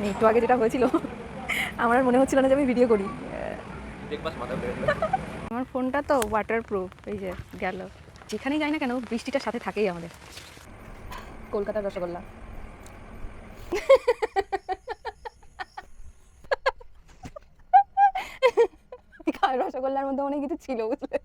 মানে একটু আগে যেটা হয়েছিল আমার আর মনে হচ্ছিল না যে আমি ভিডিও করি। আমার ফোনটা তো ওয়াটারপ্রুফ, এই যে গেল। যেখানেই যাই না কেন বৃষ্টিটা সাথে থাকেই আমাদের। কলকাতার রসগোল্লা। রসগোল্লার মধ্যে অনেক কিছু ছিল, বুঝলে।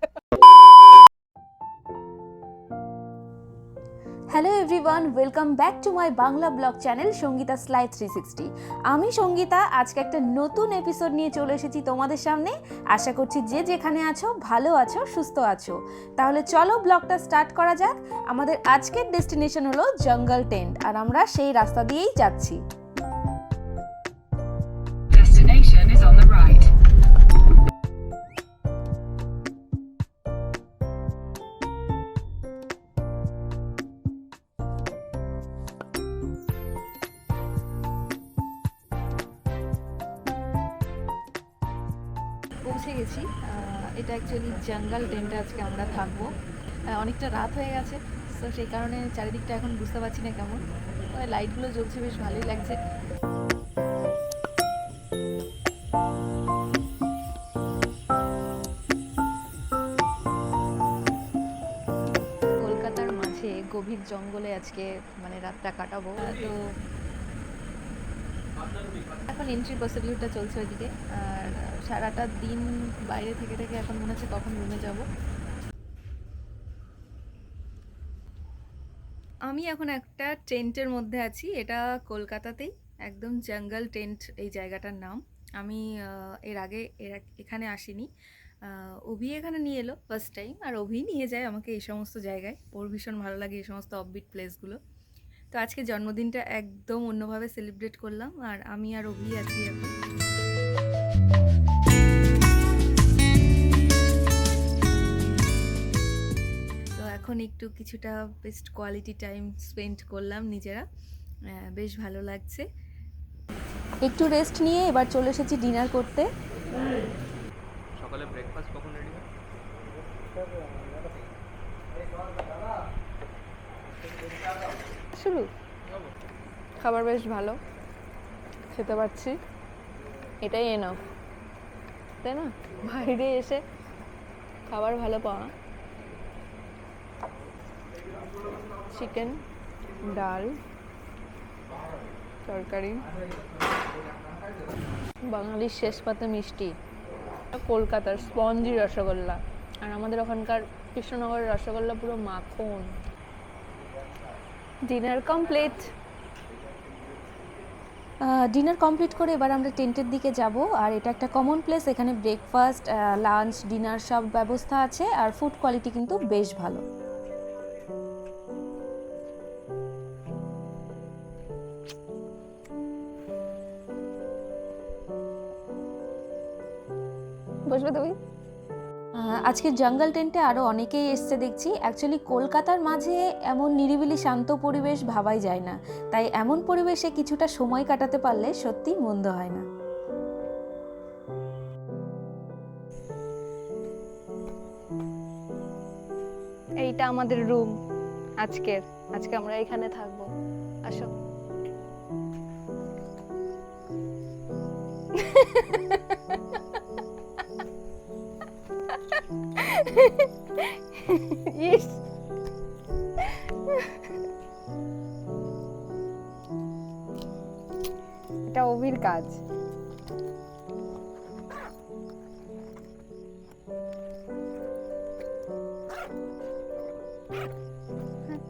Hello everyone, welcome back to my Bangla blog channel Sangeeta Sly 360। আমি সঙ্গীতা আজকে একটা নতুন এপিসোড নিয়ে চলে এসেছি তোমাদের সামনে। আশা করছি যে যেখানে আছো ভালো আছো, সুস্থ আছো। তাহলে চলো ব্লগটা স্টার্ট করা যাক। আমাদের আজকের ডেস্টিনেশন হলো জঙ্গল টেন্ট, আর আমরা সেই রাস্তা দিয়েই যাচ্ছি। Destination is on the right. পৌঁছে গেছি। এটা অ্যাকচুয়ালি জঙ্গল টেন্টে আজকে আমরা থাকবো। অনেকটা রাত হয়ে গেছে, তো সেই কারণে চারিদিকটা এখন বুঝতে পারছি না কেমন। লাইটগুলো জ্বলছে, বেশ ভালোই লাগছে। কলকাতার মাঝে গভীর জঙ্গলে আজকে মানে রাতটা কাটাবো। তো এখন এন্ট্রি প্রসিডিউরটা চলছে ওইদিকে, আর সারাটা দিন বাইরে থেকে থেকে এখন মনে হচ্ছে কখন রুমে যাব। আমি এখন একটা টেন্টের মধ্যে আছি, এটা কলকাতাতেই একদম জঙ্গল টেন্ট এই জায়গাটার নাম। আমি এর আগে এখানে আসিনি। অভি এখানে নিয়ে এলো ফার্স্ট টাইম, আর অভি নিয়ে যায় আমাকে এই সমস্ত জায়গায়। ওর ভীষণ ভালো লাগে এই সমস্ত অফবিট প্লেসগুলো। তো আজকে জন্মদিনটা একদম অন্যভাবে সেলিব্রেট করলাম, আর আমি আর অভি আছি এখন। তো এখন একটু কিছুটা বেস্ট কোয়ালিটি টাইম স্পেন্ড করলাম নিজেরা, বেশ ভালো লাগছে। একটু রেস্ট নিয়ে এবার চলে এসেছি ডিনার করতে। সকালে ব্রেকফাস্ট কখন রেডি হয়? শুরু খাবার বেশ ভালো খেতে পারছি, এটাই এনাফ, তাই না? বাইরে এসে খাবার ভালো পাওয়া। চিকেন, ডাল, তরকারি, বাঙালির শেষ পাতে মিষ্টি, কলকাতার স্পঞ্জি রসগোল্লা, আর আমাদের ওখানকার কৃষ্ণনগরের রসগোল্লা পুরো মাখন। Dinner complete. ডিনার কমপ্লিট করে এবার আমরা টেন্টের দিকে যাব। আর এটা একটা কমন প্লেস, এখানে ব্রেকফাস্ট, লাঞ্চ, ডিনার সব ব্যবস্থা আছে, আর ফুড কোয়ালিটি কিন্তু বেশ ভালো। বসবে তুমি? আজকে জঙ্গল টেন্টে আরও অনেকেই এসছে দেখছি। অ্যাকচুয়ালি কলকাতার মাঝে এমন নিরিবিলি শান্ত পরিবেশ ভাবাই যায় না, তাই এমন পরিবেশে কিছুটা সময় কাটাতে পারলে সত্যি মন্দ হয় না। এইটা আমাদের রুম আজকে আমরা এখানে থাকবো। আসো। ইস, এটা অভির কাজ।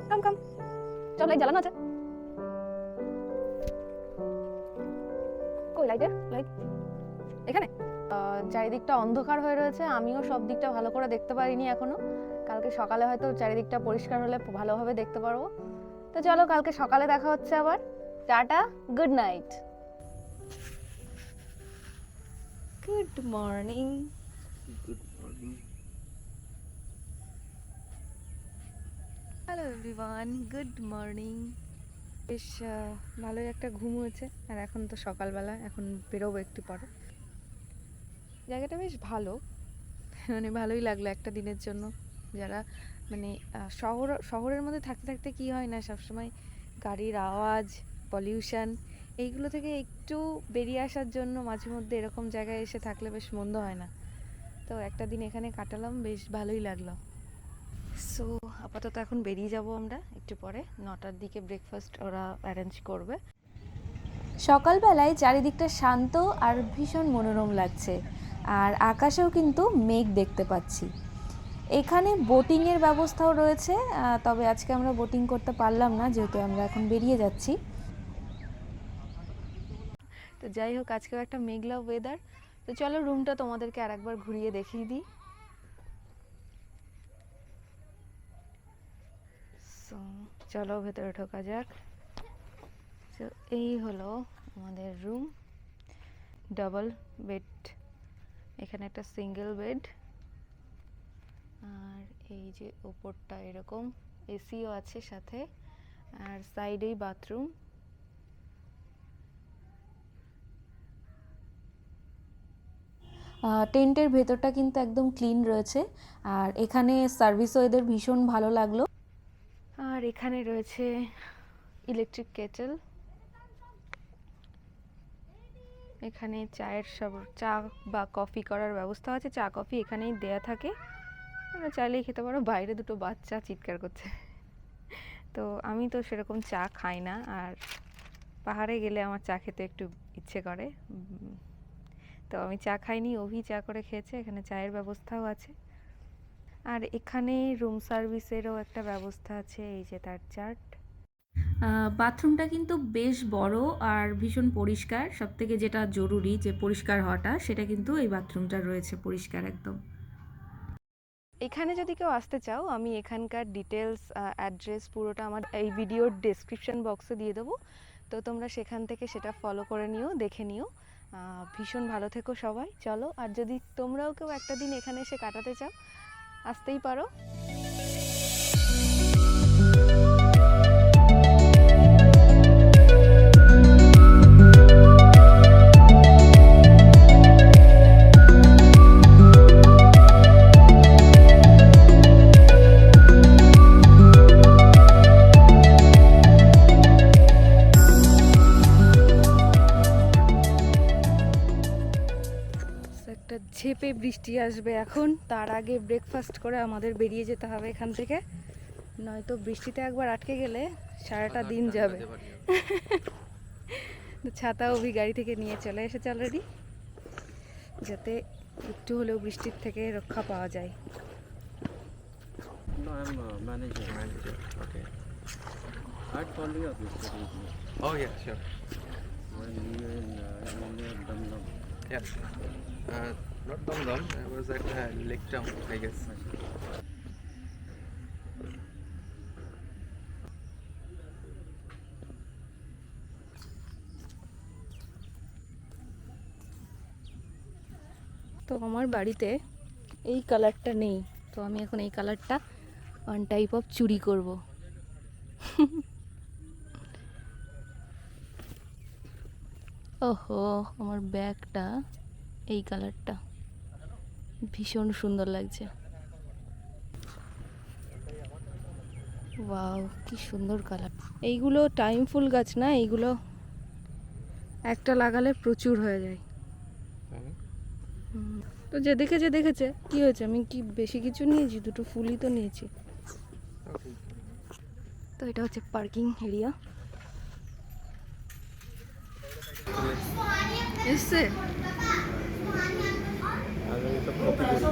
কাম কাম, চল, লাইট জ্বালানো আছে। কই লাইটের লাইট? এখানে চারিদিকটা অন্ধকার হয়ে রয়েছে, আমিও সব দিকটা ভালো করে দেখতে পারিনি এখনো। কালকে সকালে হয়তো চারিদিকটা পরিষ্কার হলে ভালোভাবে দেখতে পারবো। তো চলো, কালকে সকালে দেখা হচ্ছে আবার। Tata, good night. Good morning. Good morning. Hello everyone, good morning. বেশ ভালোই একটা ঘুম হয়েছে, আর এখন তো সকালবেলা, এখন বেরোবো একটু পরে। জায়গাটা বেশ ভালো, মানে ভালোই লাগলো একটা দিনের জন্য। যারা মানে শহরের মধ্যে থাকতে থাকতে কি হয় না, সবসময় গাড়ির আওয়াজ, পলিউশন, এইগুলো থেকে একটু বেরিয়ে আসার জন্য মাঝে মধ্যে এরকম জায়গায় এসে থাকলে বেশ মন্দ হয় না। তো একটা দিন এখানে কাটালাম, বেশ ভালোই লাগলো। সো আপাতত এখন বেরিয়ে যাব আমরা একটু পরে, 9টার দিকে ব্রেকফাস্ট ওরা অ্যারেঞ্জ করবে। সকালবেলায় চারিদিকটা শান্ত আর ভীষণ মনোরম লাগছে, আর আকাশেও কিন্তু মেঘ দেখতে পাচ্ছি। এখানে বোটিংয়ের ব্যবস্থাও রয়েছে, তবে আজকে আমরা বোটিং করতে পারলাম না যেহেতু আমরা এখন বেরিয়ে যাচ্ছি। তো যাই হোক, আজকেও একটা মেঘলা ওয়েদার। তো চলো রুমটা তোমাদেরকে আর একবার ঘুরিয়ে দেখিয়ে দিই। সো চলো ভেতরে ঢোকা যাক। তো এই হলো আমাদের রুম, ডাবল বেড, এখানে একটা সিঙ্গেল বেড, আর এই যে ওপরটা এরকম এসিও আছে সাথে, আর সাইডেই বাথরুম। টেন্টের ভেতরটা কিন্তু একদম ক্লিন রয়েছে, আর এখানে সার্ভিসও এদের ভীষণ ভালো লাগলো। আর এখানে রয়েছে ইলেকট্রিক কেটেল, এখানে চায়ের সব চা বা কফি করার ব্যবস্থা আছে, চা কফি এখানেই দেয়া থাকে, তোমরা চাইলেই খেতে পারো। বাইরে দুটো বাচ্চা চিৎকার করছে। তো আমি তো সেরকম চা খাই না, আর পাহাড়ে গেলে আমার চা খেতে একটু ইচ্ছে করে, তো আমি চা খাইনি, অভি চা করে খেয়েছে। এখানে চায়ের ব্যবস্থাও আছে, আর এখানে রুম সার্ভিসেরও একটা ব্যবস্থা আছে, এই যে তার চার্ট। বাথরুমটা কিন্তু বেশ বড় আর ভীষণ পরিষ্কার, সবথেকে যেটা জরুরি যে পরিষ্কার হওয়াটা, সেটা কিন্তু এই বাথরুমটা রয়েছে পরিষ্কার একদম। এখানে যদি কেউ আসতে চাও, আমি এখানকার ডিটেলস অ্যাড্রেস পুরোটা আমার এই ভিডিওর ডেসক্রিপশন বক্সে দিয়ে দেবো, তো তোমরা সেখান থেকে সেটা ফলো করে নিও, দেখে নিও। ভীষণ ভালো থেকো সবাই। চলো, আর যদি তোমরাও কেউ একটা দিন এখানে এসে কাটাতে চাও, আসতেই পারো। একটা ঝেপে বৃষ্টি আসবে এখন, তার আগে ব্রেকফাস্ট করে আমাদের বেরিয়ে যেতে হবে এখান থেকে, নয়তো বৃষ্টিতে একবার আটকে গেলে সারাটা দিন যাবে। ছাতা অভি গাড়ি থেকে নিয়ে চলে এসেছে অলরেডি, যাতে একটু হলেও বৃষ্টির থেকে রক্ষা পাওয়া যায়। No, I'm manager. Manager. Okay. I'd call you up yesterday evening Oh yeah, sure. when you were in Damdam. Yeah. Not Dum. I was at Lake Town, I guess. তো আমার বাড়িতে এই কালারটা নেই, তো আমি এখন এই কালারটা ওয়ান টাইপ অফ চুরি করব। ওহো, আমার ব্যাগটা এই কালারটা ভীষণ সুন্দর লাগছে। ওয়াও, কি সুন্দর কালার। এইগুলো টাইম ফুল গাছ না, এইগুলো একটা লাগালে প্রচুর হয়ে যায়। তো যে দেখেছে কি হয়েছে, আমি কি বেশি কিছু নিয়েছি, দুটো ফুলই তো নিয়েছি। Okay. তো এটা হচ্ছে পার্কিং এরিয়া। এসছে আমি তো কপি করি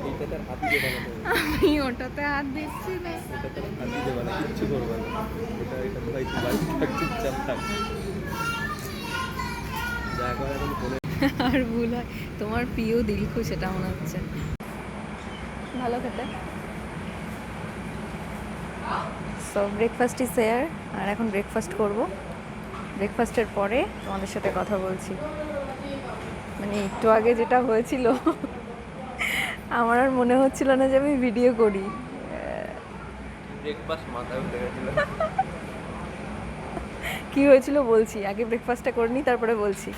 এইটাতে হাত দিয়ে বানাবো, আমি ওটাতে হাত দিচ্ছি না। এটাতে হাত দিয়ে বানাবো, কিচ্ছু করবো না। এটা ভাই তুই বাড়ি থাক, চুপচাপ থাক, যা করে এখন বলে। আর ভুল হয়, তোমার প্রিয় দিলখু সেটা মনে হচ্ছে। ভালো খেতে। সো ব্রেকফাস্ট ইজ হেয়ার, আর এখন ব্রেকফাস্ট করব। ব্রেকফাস্টের পরে তোমাদের সাথে কথা বলছি। মানে একটু আগে যেটা হয়েছিল, আমার আর মনে হচ্ছিল না যে আমি ভিডিও করি। ব্রেকফাস্ট মাথায় উঠে গেছিল। কি হয়েছিল বলছি, আগে ব্রেকফাস্টটা করে নিই তারপরে বলছি।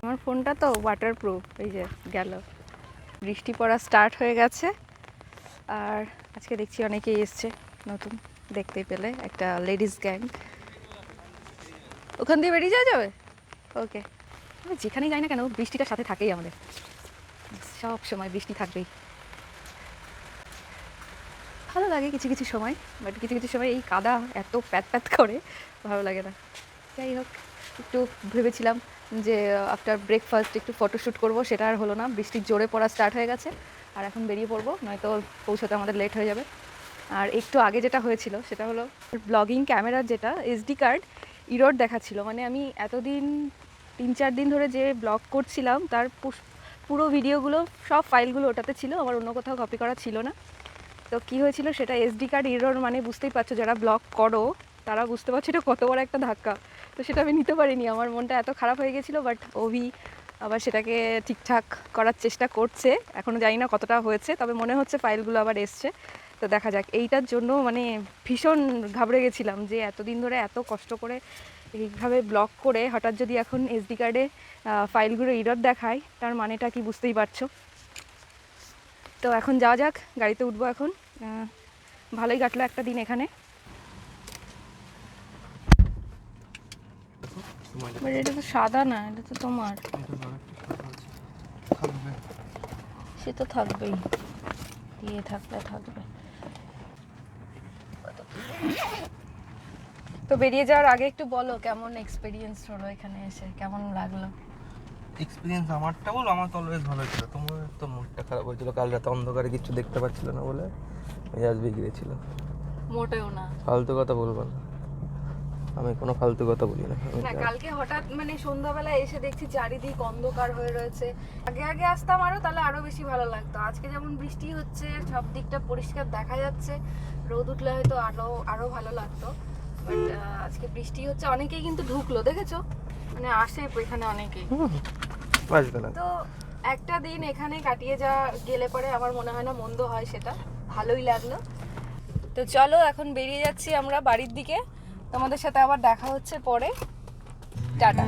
আমার ফোনটা তো ওয়াটারপ্রুফ, এই যে গেল। বৃষ্টি পড়া স্টার্ট হয়ে গেছে, আর আজকে দেখছি অনেকেই এসছে নতুন, দেখতে পেলে একটা লেডিস গ্যাং। ওখান দিয়ে বেরিয়ে যাওয়া যাবে? ওকে। যেখানেই যাই না কেন বৃষ্টিটার সাথে থাকেই আমাদের, সব সময় বৃষ্টি থাকবেই। ভালো লাগে কিছু কিছু সময়, বাট কিছু কিছু সময় এই কাদা এত প্যাত প্যাত করে, ভালো লাগে না। যাই হোক, একটু ভেবেছিলাম যে আফটার ব্রেকফাস্ট একটু ফটোশ্যুট করবো, সেটা আর হলো না। বৃষ্টির জোরে পড়া স্টার্ট হয়ে গেছে, আর এখন বেরিয়ে পড়বো, নয়তো পৌঁছাতে আমাদের লেট হয়ে যাবে। আর একটু আগে যেটা হয়েছিল সেটা হলো ব্লগিং ক্যামেরার যেটা এসডি কার্ড ইরোড দেখাচ্ছিল। মানে আমি এতদিন 3-4 দিন ধরে যে ব্লগ করছিলাম তার পুরো ভিডিওগুলো, সব ফাইলগুলো ওটাতে ছিল, আমার অন্য কোথাও কপি করা ছিল না। তো কী হয়েছিল সেটা এসডি কার্ড ইরোর, মানে বুঝতেই পারছো যারা ব্লগ করো তারা বুঝতে পারছো এটা কত বড় একটা ধাক্কা। তো সেটা আমি নিতে পারিনি, আমার মনটা এত খারাপ হয়ে গেছিলো। বাট অভি আবার সেটাকে ঠিকঠাক করার চেষ্টা করছে, এখনও জানি না কতটা হয়েছে, তবে মনে হচ্ছে ফাইলগুলো আবার এসছে। তো দেখা যাক। এইটার জন্য মানে ভীষণ ঘাবড়ে গেছিলাম যে এতদিন ধরে এত কষ্ট করে এইভাবে ব্লগ করে হঠাৎ যদি এখন এসডি কার্ডে ফাইলগুলো ইরর দেখায়, তার মানেটা কি বুঝতেই পারছো। তো এখন যাওয়া যাক, গাড়িতে উঠবো এখন। ভালোই কাটলো একটা দিন এখানে। এটা তো সাদা না, এটা তো তোমার। সে তো থাকবেই, দিয়ে থাকলে থাকবে। তো বেরিয়ে যাওয়ার আগে একটু বলো কেমন এক্সপিরিয়েন্স হলো এখানে এসে, কেমন লাগলো? এক্সপিরিয়েন্স আমারটা বল, আমার তো অলওয়েজ ভালো ছিল। তোমার তো মুডটা খারাপ হয়েছিল কাল রাতে, অন্ধকারে কিছু দেখতে পাচ্ছিল না বলে মেজাজ বিগড়েছিল। মোটেও না, ফালতু কথা বলবো না, আমি কোনো ফালতু কথা বলি না। না কালকে হঠাৎ মানে সন্ধ্যাবেলা এসে দেখছি চারিদিক অন্ধকার হয়ে রয়েছে। আগে আগে আসতাম আরো, তাহলে আরো বেশি ভালো লাগতো। আজকে যেমন বৃষ্টি হচ্ছে, সব দিকটা পরিষ্কার দেখা যাচ্ছে, রোদ উঠলে হয়তো আরো ভালো লাগতো। বাট আজকে বৃষ্টি হচ্ছে, অনেকেই কিন্তু ঢুকলো, দেখেছো? মানে আসে এখানে অনেকেই। বাজবে না। তো একটা দিন এখানে কাটিয়ে গেলে পরে আমার মনে হয় না মন্দ হয়, সেটা ভালোই লাগলো। তো চলো এখন বেরিয়ে যাচ্ছি আমরা বাড়ির দিকে, তোমাদের সাথে আবার দেখা হচ্ছে পরে। টাটা।